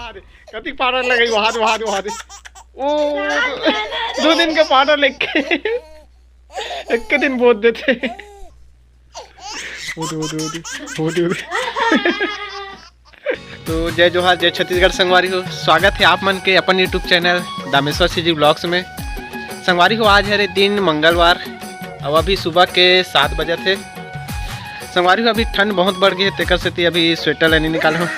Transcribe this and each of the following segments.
कति पाउडर लगे वहाँ ओ 2 दिन का पाउडर लेके एक दिन बोल देते। तो जय जोहार, जय छत्तीसगढ़ संगवारी हो। स्वागत है आप मन के अपन यूट्यूब चैनल दामेश्वर जी ब्लॉग्स में। संगवारी हो, आज है दिन मंगलवार और अभी सुबह के 7 बजे थे। संगवारी हो, अभी ठंड बहुत बढ़ गई है, तेकर से अभी स्वेटर लेने निकाले हूँ।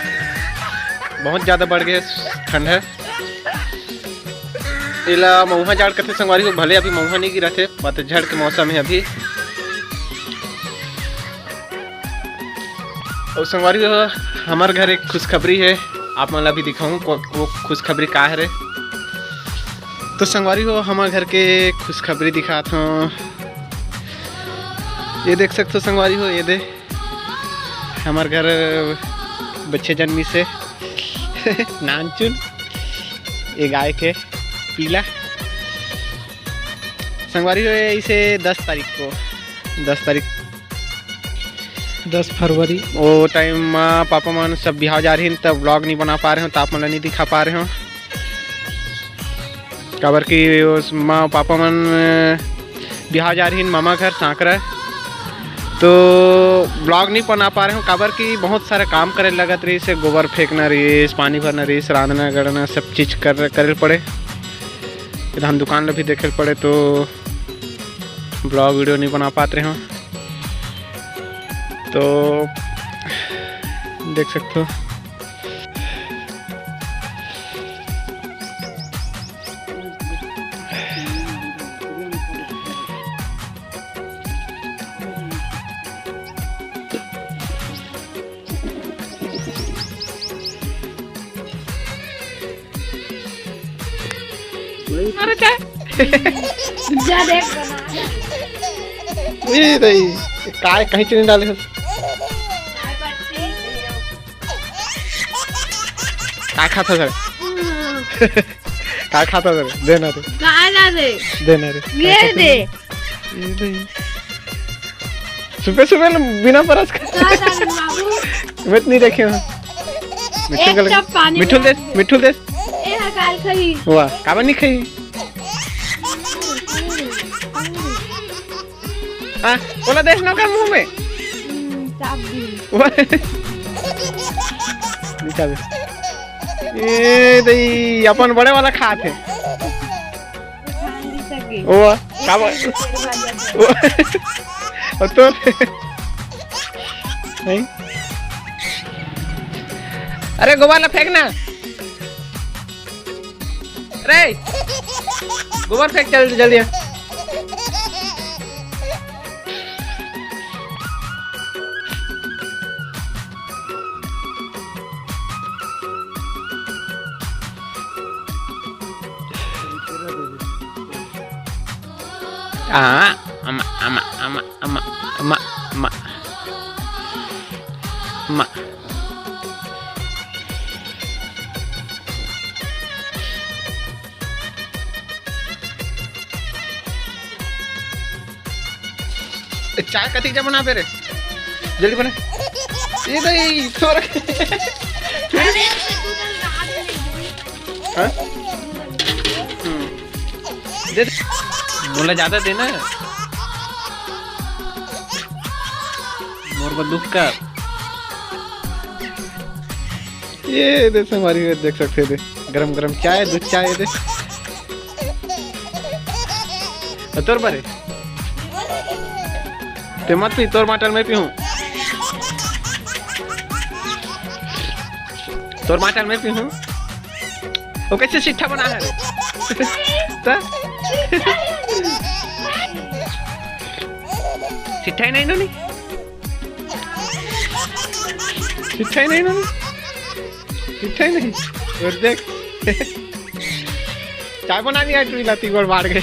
बहुत ज़्यादा बढ़ गई ठंड है। इला मऊहा जाड़ करते संगवारी हो, भले अभी मऊहा नहीं गिरा थे, पतझड़ के मौसम है अभी। और संगवारी हो, हमारे घर एक खुशखबरी है, आप मतलब अभी दिखाऊँ वो खुशखबरी का है रे। तो संगवारी हो, हमारे घर के खुशखबरी दिखाता हूँ। ये देख सकते हो संगवारी हो, ये दे हमारे घर बच्चे जन्मी से नानचुन ये गाय के पीला। संगवारी हो, इसे 10 फरवरी वो टाइम पापा मन सब बिहार जा रही, तब व्लॉग नहीं बना पा रहे हो, तो आप मतलब नहीं दिखा पा रहे हो। काबर की उस माँ पापा मन बिहार जा रही मामा घर सांकरा, तो ब्लॉग नहीं बना पा रहे हूँ। काबर की बहुत सारा काम करे लगत रही से, गोबर फेंकना रही, पानी भरना रही, रांधना गड़ना सब चीज़ करे पड़े। धान दुकान भी देखे पड़े, तो ब्लॉग वीडियो नहीं बना पाते हैं। तो देख सकते हो जा देख ये दही काय कहीं चीनी डाले काय खाता सर काय खाता सर देना रे देना रे ये दे सुबह बिना परस मैं नहीं देखे मिठू दे वाह काबर नहीं खाई बोला देश ना का मुंह में ये दही अपन बड़े वाला खाते वो काबर तो नहीं। अरे गोबर ला फेंकना रे, गोबर फेंक जल्दी। अम्मा चाय कथी जा बना रे, जल्दी बना। ये दही सो रखे दे बोला ज्यादा देना मोर बंदूक का। ये दे हमारी देख सकते दे गरम चाय, दूध चाय दे तोर बारे ते मत पी, तोर माटल में पीऊँ, तोर माटल में पीऊँ। वो कैसे सिट्ठा बना है सिट्ठा ही नहीं नोनी, सिट्ठा ही नहीं और देख चाय बना दिया तू लाती गोड़ मार गए।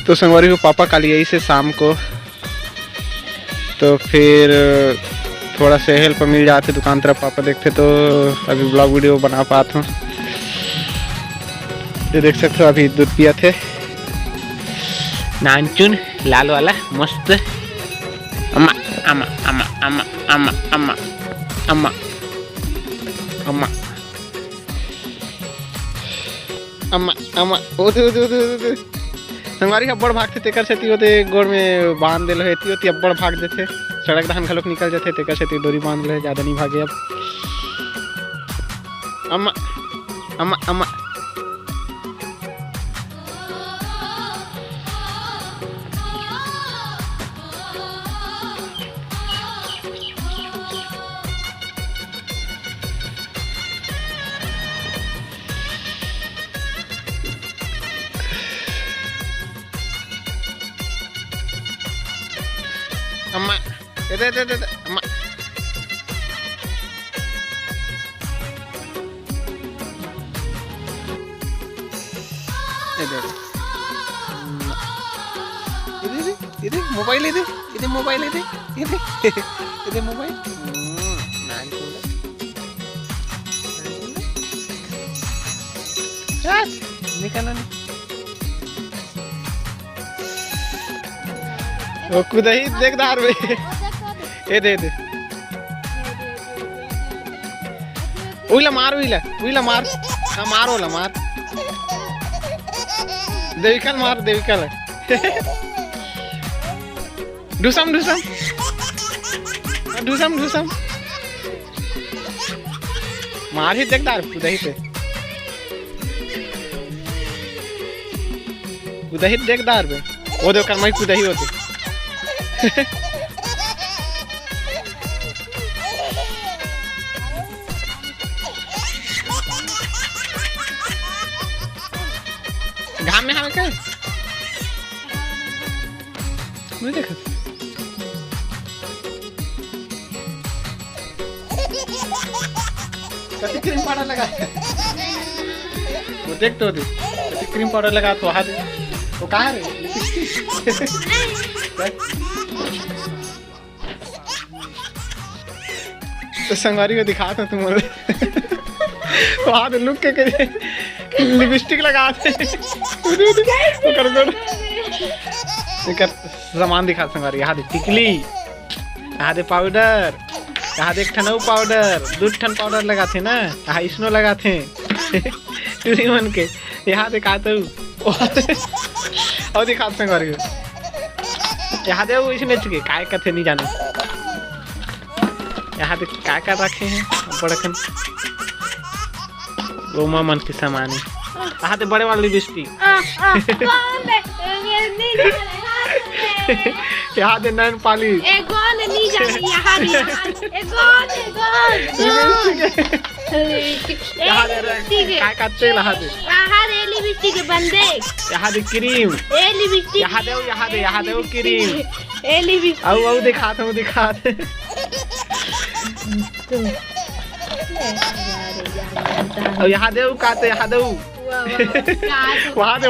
तो संगवारी को पापा कल यही से शाम को, तो फिर थोड़ा से हेल्प मिल जाते दुकान तरफ पापा देखते, तो अभी ब्लॉग वीडियो बना पाता हूँ। ये देख सकते हो अभी दूध पिया थे नानचुन लाल वाला मस्त। अम्मा अम्मा अम्मा अम्मा अम्मा अम्मा अम्मा अम्मा अम्मा अम्मा ओदे संगवारी अब्बड़ भागते तेकर सेती होते गोड़ में बांध देल हेती होती अब्बड़ भाग देते सड़क धान घलोक निकल जाते तेकर सेती डोरी बांध ले ज़्यादा नहीं भागे अब। अम्मा अम्मा अम्मा अम्मा दे अम्मा इधर मोबाइल इधर मोबाइल इधर मोबाइल निकाला नहीं वो खुद ही देख दार में ये दे उइला मार उइला मार हाँ मारो ला मार देविकल मार देविकल डूसम डूसम डूसम डूसम मार ही देख दार खुद ही पे खुद ही देख दार पे वो दो कर्म खुद ही होते घाम में हमें क्या नहीं देखा कति क्रीम पाउडर लगा वो देख तो दे कति क्रीम पाउडर लगा तो हाथ वो कहाँ है तो संगवारी को दिखा था तुम तो हाथ लुक के लिपस्टिक लगा थे कर सामान दिखा संगवारी यहाँ दे टिकली यहाँ दे पाउडर यहाँ देख ठनऊ पाउडर 2 ठन पाउडर लगा थे ना यहाँ स्नो लगा थे टूरी मन के यहाँ दिखाते और दिखा संगवारी को यहाँ दे इसने चुके काय कथे नहीं जाने यहाँ पे क्या रखे हैं बड़कन रोमा मन के सामान है यहाँ पे बड़े वाली लिपस्टिक यहाँ पे नैन पालिश यहाँ पे तेल यहाँ पे क्रीम यहाँ दे क्रीम आओ दिखाते और यहाँ दे काते यहाँ दे वहाँ दे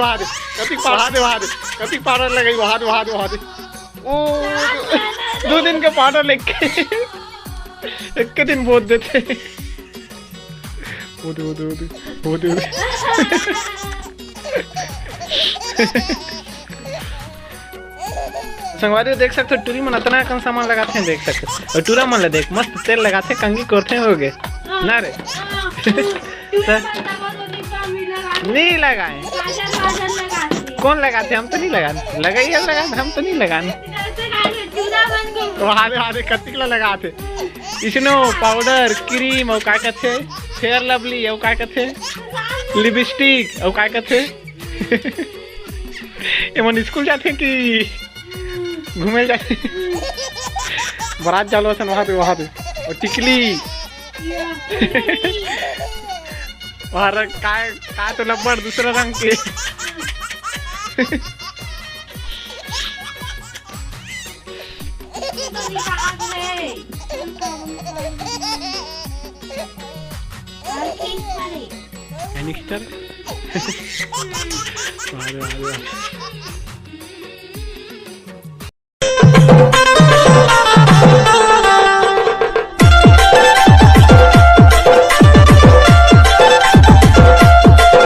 कति पाउडर लगाई वहाँ दे ओ 2 दिन के पाउडर लेके एक दिन बोल देते वो दे संगवारी देख सकते टूरी मन इतना कम सामान लगाते हैं देख सकते और टूरा मन देख मस्त तेल लगाते कंगी करते हो गए ना रे नहीं लगाए कौन लगाते हम तो नहीं लगाते लगाइए लगाते हम तो नहीं लगाने हारे कतिकला लगाते इसनो पाउडर क्रीम और क्या कहते फेयर लवली और क्या कहते लिपस्टिक और क्या कहते एमन स्कूल जाते कि घूमे जाते बारात जालो सन वहाँ पे और टिकली और का तो लब्बड़ दूसरा रंग के